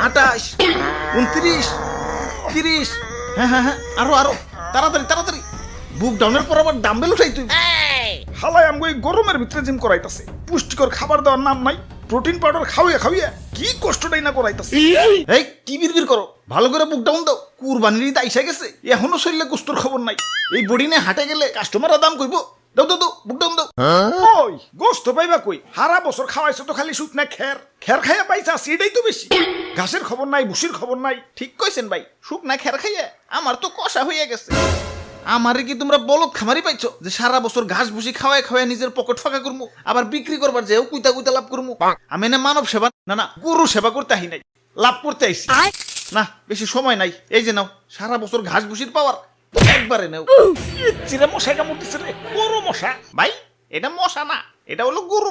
28, 29, 30। হ্যাঁ হ্যাঁ হ্যাঁ, আরো আরো, তাড়াতাড়ি তাড়াতাড়ি। বুক ডাউনের পর আবার ডাম্বেল উঠাই তুই। হালায় আমগো এই গরমের ভিতরে জিম করাইতাছে, পুষ্টিকর খাবার দেওয়ার নাম নাই, প্রোটিন পাউডার খাওয়া খাওয়া কি কষ্টটাই না করাইতাছে। এই কি বিড়বিড় করো, ভালো করে বুক ডাউন দাও। কুরবানির ঈদ আইসা গেছে, এখনো শরীরে গোস্তর খবর নাই। এই বডি নিয়ে হাটে গেলে কাস্টমাররা দাম কইবো। দাও দাও দাও, বুক ডাউন দাও। ওই গোস্ত পাইবা কই, হারা বছর খাওয়াইছো তো খালি শুকনা খের, খের খাইয়া পাইছা সেটাই তো বেশি। ঘাসের খবর নাই, ভুসির খবর নাই। ঠিক কইছেন ভাই, শুকনা খের খাইয়ে আমার তো কষা হয়ে গেছে। আমারে কি তোমরা বলদ খামারি পাইছো যে সারা বছর ঘাস ভুসি খাওয়ায় খাওয়ায় নিজের পকেট ফাঁকা করবো, আবার বিক্রি করবার যেও কুইতা কুইতা লাভ করবো? আমি না মানব সেবা না গরু সেবা করতে আহি নাই, লাভ করতে আইছি। না বেশি সময় নাই, এই যে নাও সারা বছর ঘাস ভুসির পাওয়ার, একবারে নাও। চিরে মশাই কামড়তেছে রে, বড় মশা। ভাই এটা মশা না, এটা হলো গরু।